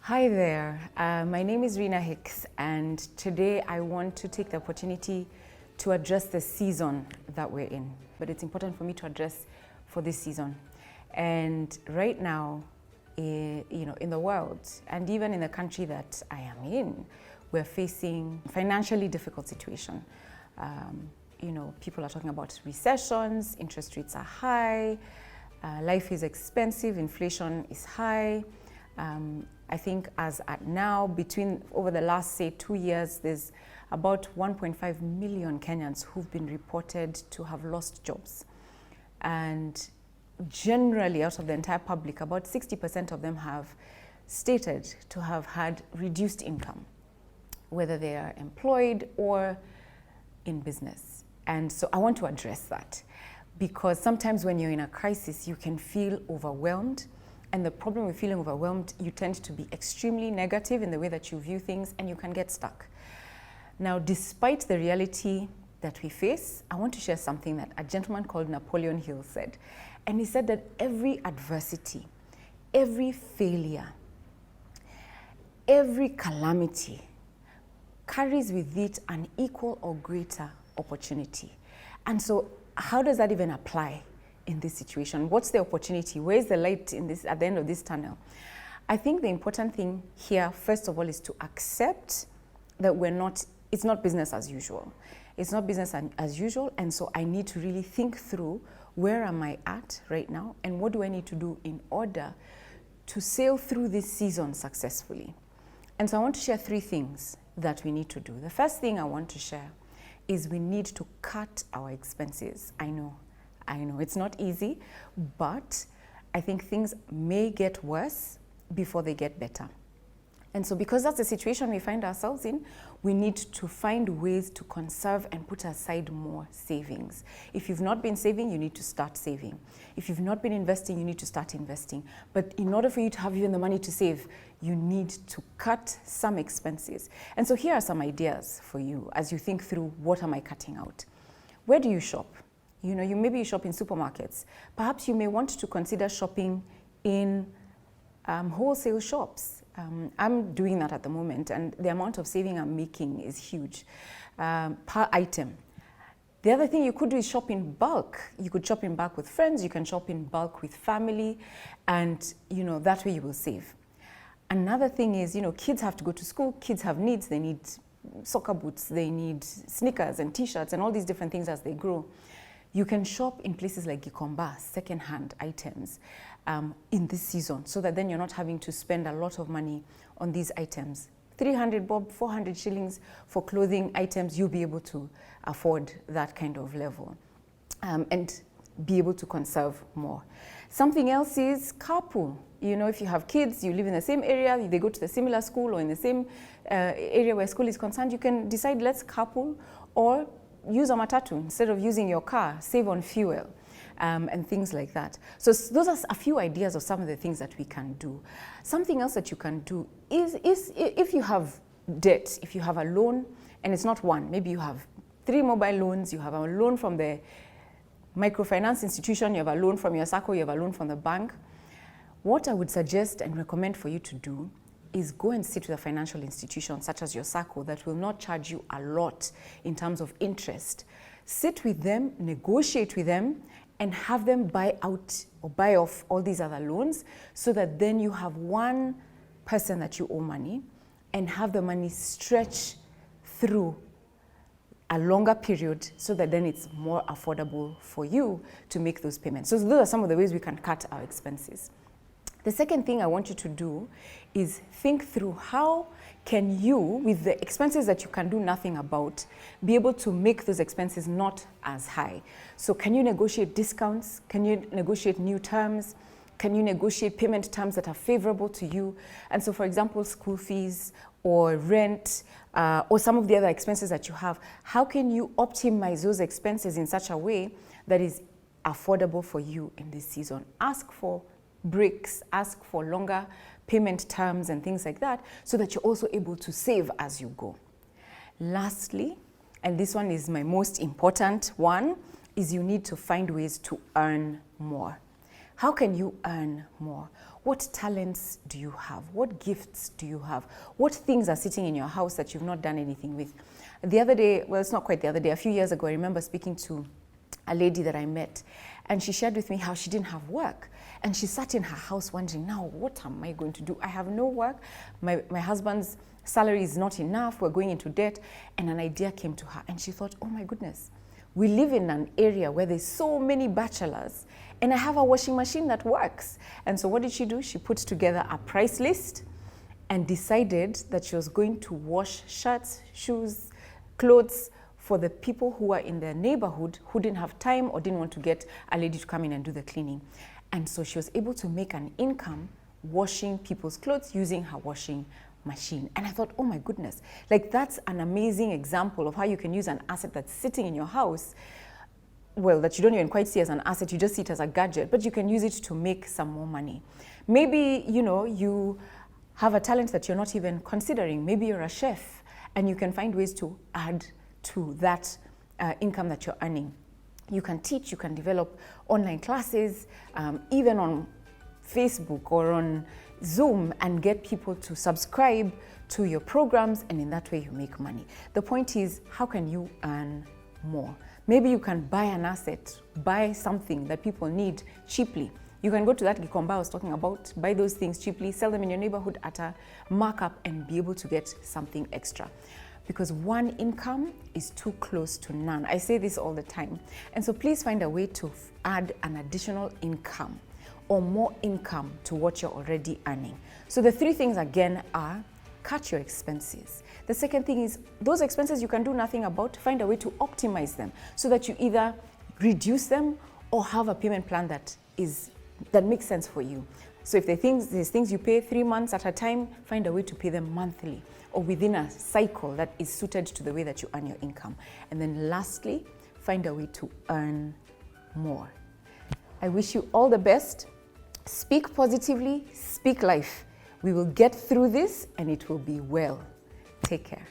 Hi there, my name is Rina Hicks, and today I want to take the opportunity to address the season that we're in. But it's important for me to address for this season. And right now, in the world, and even in the country that I am in, we're facing financially difficult situation. People are talking about recessions, interest rates are high, life is expensive, inflation is high. I think as at now, over the last, say, 2 years, there's about 1.5 million Kenyans who've been reported to have lost jobs. And generally, out of the entire public, about 60% of them have stated to have had reduced income, whether they are employed or in business. And so I want to address that, because sometimes when you're in a crisis, you can feel overwhelmed. And the problem with feeling overwhelmed, you tend to be extremely negative in the way that you view things, and you can get stuck. Now, despite the reality that we face, I want to share something that a gentleman called Napoleon Hill said. And he said that every adversity, every failure, every calamity carries with it an equal or greater opportunity. And so how does that even apply in this situation? What's the opportunity? Where's the light at the end of this tunnel? I think the important thing here, first of all, is to accept that it's not business as usual. It's not business as usual, and so I need to really think through, where am I at right now, and what do I need to do in order to sail through this season successfully? And so I want to share 3 things that we need to do. The first thing I want to share is we need to cut our expenses. I know it's not easy, but I think things may get worse before they get better. And so because that's the situation we find ourselves in, we need to find ways to conserve and put aside more savings. If you've not been saving, you need to start saving. If you've not been investing, you need to start investing. But in order for you to have even the money to save, you need to cut some expenses. And so here are some ideas for you as you think through, what am I cutting out? Where do you shop? Maybe you shop in supermarkets. Perhaps you may want to consider shopping in wholesale shops. I'm doing that at the moment, and the amount of saving I'm making is huge per item. The other thing you could do is shop in bulk. You could shop in bulk with friends, you can shop in bulk with family, and that way you will save. Another thing is, kids have to go to school, kids have needs, they need soccer boots, they need sneakers and t-shirts and all these different things as they grow. You can shop in places like Gikomba, second-hand items in this season, so that then you're not having to spend a lot of money on these items. 300 bob, 400 shillings for clothing items, you'll be able to afford that kind of level and be able to conserve more. Something else is carpool. If you have kids, you live in the same area, they go to the similar school or in the same area where school is concerned, you can decide, let's carpool, or use a matatu instead of using your car, save on fuel, and things like that. So those are a few ideas of some of the things that we can do. Something else that you can do is if you have debt, if you have a loan, and it's not one, maybe you have 3 mobile loans, you have a loan from the microfinance institution, you have a loan from your SACCO, you have a loan from the bank. What I would suggest and recommend for you to do is go and sit with a financial institution such as your SACCO that will not charge you a lot in terms of interest. Sit with them, negotiate with them, and have them buy out or buy off all these other loans, so that then you have one person that you owe money and have the money stretch through a longer period, so that then it's more affordable for you to make those payments. So those are some of the ways we can cut our expenses. The second thing I want you to do is think through, how can you, with the expenses that you can do nothing about, be able to make those expenses not as high? So can you negotiate discounts? Can you negotiate new terms? Can you negotiate payment terms that are favorable to you? And so, for example, school fees or rent or some of the other expenses that you have, how can you optimize those expenses in such a way that is affordable for you in this season? Ask for breaks, ask for longer payment terms and things like that, so that you're also able to save as you go. Lastly, and this one is my most important one, is you need to find ways to earn more. How can you earn more? What talents do you have? What gifts do you have? What things are sitting in your house that you've not done anything with? The other day, well, it's not quite the other day, a few years ago, I remember speaking to a lady that I met, and she shared with me how she didn't have work. And she sat in her house wondering, now, what am I going to do? I have no work. My husband's salary is not enough. We're going into debt. And an idea came to her, and she thought, oh my goodness, we live in an area where there's so many bachelors, and I have a washing machine that works. And so what did she do? She put together a price list and decided that she was going to wash shirts, shoes, clothes for the people who were in their neighborhood who didn't have time or didn't want to get a lady to come in and do the cleaning. And so she was able to make an income washing people's clothes using her washing machine. And I thought, oh my goodness, like that's an amazing example of how you can use an asset that's sitting in your house, well, that you don't even quite see as an asset, you just see it as a gadget, but you can use it to make some more money. Maybe, you have a talent that you're not even considering. Maybe you're a chef, and you can find ways to add to that income that you're earning. You can teach, you can develop online classes, even on Facebook or on Zoom, and get people to subscribe to your programs, and in that way you make money. The point is, how can you earn more? Maybe you can buy an asset, buy something that people need cheaply. You can go to that Gikomba I was talking about, buy those things cheaply, sell them in your neighborhood at a markup, and be able to get something extra. Because one income is too close to none. I say this all the time. And so please find a way to add an additional income or more income to what you're already earning. So the three things again are: cut your expenses. The second thing is, those expenses you can do nothing about, find a way to optimize them so that you either reduce them or have a payment plan that makes sense for you. So if there's things you pay 3 months at a time, find a way to pay them monthly or within a cycle that is suited to the way that you earn your income. And then lastly, find a way to earn more. I wish you all the best. Speak positively, speak life. We will get through this and it will be well. Take care.